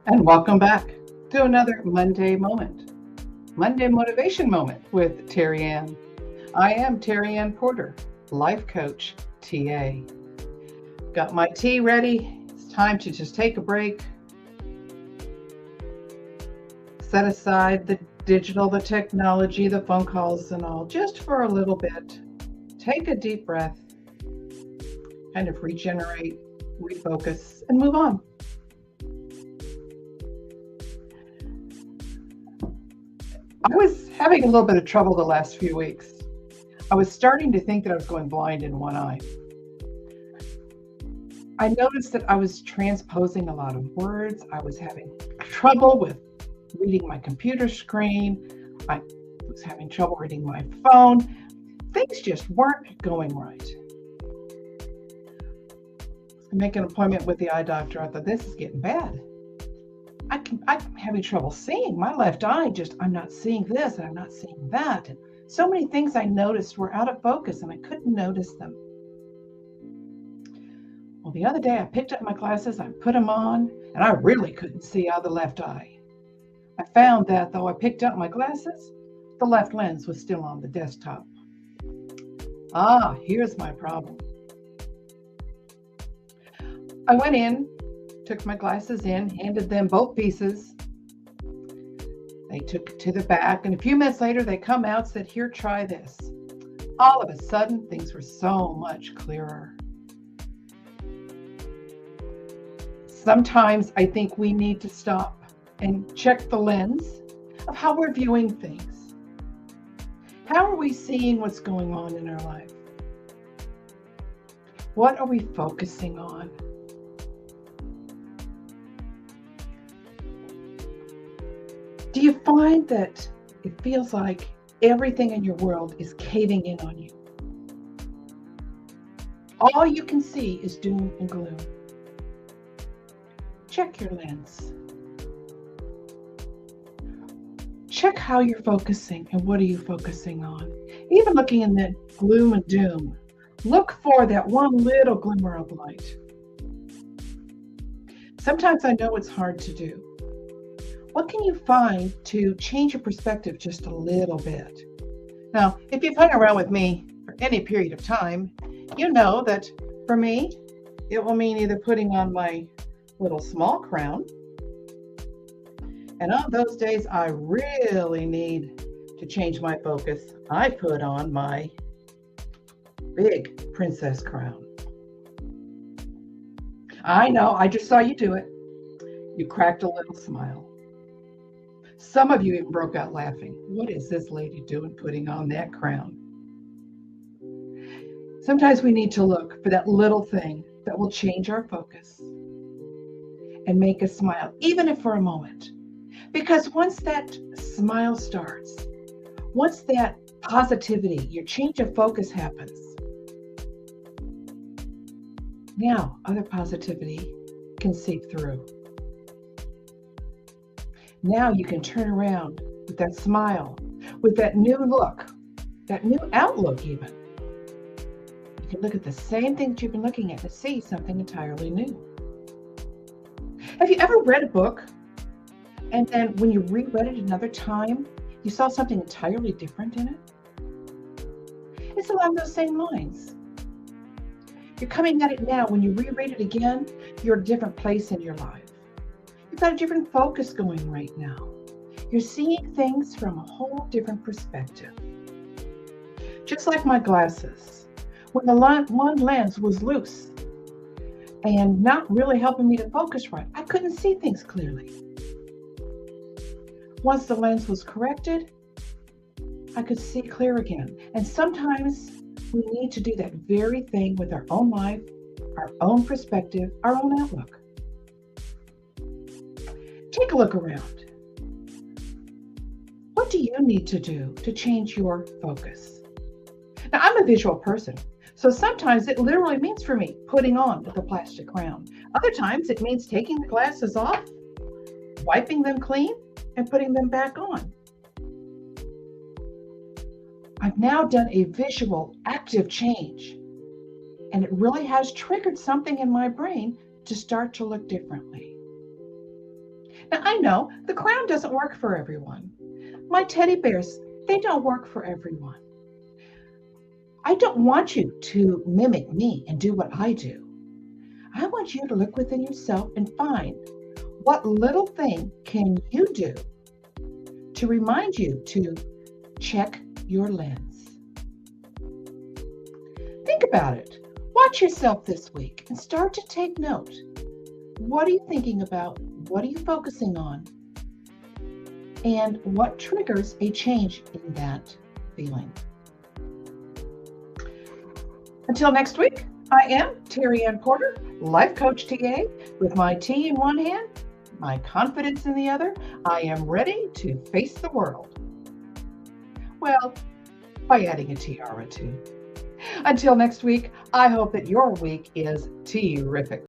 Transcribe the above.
And welcome back to another Monday Moment, Monday Motivation Moment with Terry Ann. I am Terry Ann Porter, Life Coach, TA. Got my tea ready. It's time to just take a break, set aside the digital, the technology, the phone calls, and all, just for a little bit. Take a deep breath, kind of regenerate, refocus, and move on. I was having a little bit of trouble the last few weeks. I was starting to think that I was going blind in one eye. I noticed that I was transposing a lot of words. I was having trouble with reading my computer screen. I was having trouble reading my phone. Things just weren't going right. I make an appointment with the eye doctor. I thought, this is getting bad. I'm having trouble seeing. My left eye, I'm not seeing this and I'm not seeing that. And so many things I noticed were out of focus and I couldn't notice them. Well, the other day I picked up my glasses, I put them on, and I really couldn't see out of the left eye. I found that though I picked up my glasses, the left lens was still on the desktop. Here's my problem. I went in, took my glasses in, handed them both pieces. They took it to the back, and a few minutes later they come out, said, here, try this. All of a sudden, things were so much clearer. Sometimes I think we need to stop and check the lens of how we're viewing things. How are we seeing what's going on in our life? What are we focusing on? Do you find that it feels like everything in your world is caving in on you? All you can see is doom and gloom. Check your lens. Check how you're focusing and what are you focusing on. Even looking in that gloom and doom, look for that one little glimmer of light. Sometimes I know it's hard to do. What can you find to change your perspective just a little bit? Now, if you've hung around with me for any period of time, you know that for me, it will mean either putting on my little small crown, and on those days I really need to change my focus, I put on my big princess crown. I know, I just saw you do it. You cracked a little smile. Some of you even broke out laughing. What is this lady doing putting on that crown? Sometimes we need to look for that little thing that will change our focus and make us smile, even if for a moment. Because once that smile starts, once that positivity, your change of focus happens, now other positivity can seep through. Now you can turn around with that smile, with that new look, that new outlook even. You can look at the same things you've been looking at and see something entirely new. Have you ever read a book and then when you reread it another time, you saw something entirely different in it? It's along those same lines. You're coming at it now. When you reread it again, you're at a different place in your life. You've got a different focus going right now. You're seeing things from a whole different perspective. Just like my glasses. When the one lens was loose and not really helping me to focus right, I couldn't see things clearly. Once the lens was corrected, I could see clear again. And sometimes we need to do that very thing with our own life, our own perspective, our own outlook. Take a look around. What do you need to do to change your focus? Now, I'm a visual person, so sometimes it literally means for me putting on the plastic crown. Other times it means taking the glasses off, wiping them clean, and putting them back on. I've now done a visual active change, and it really has triggered something in my brain to start to look differently. Now, I know the crown doesn't work for everyone. My teddy bears, they don't work for everyone. I don't want you to mimic me and do what I do. I want you to look within yourself and find what little thing can you do to remind you to check your lens. Think about it. Watch yourself this week and start to take note. What are you thinking about? What are you focusing on? And what triggers a change in that feeling? Until next week, I am Terry Ann Porter, Life Coach TA, with my T in one hand, my confidence in the other. I am ready to face the world. Well, by adding a tiara too. Until next week, I hope that your week is terrific.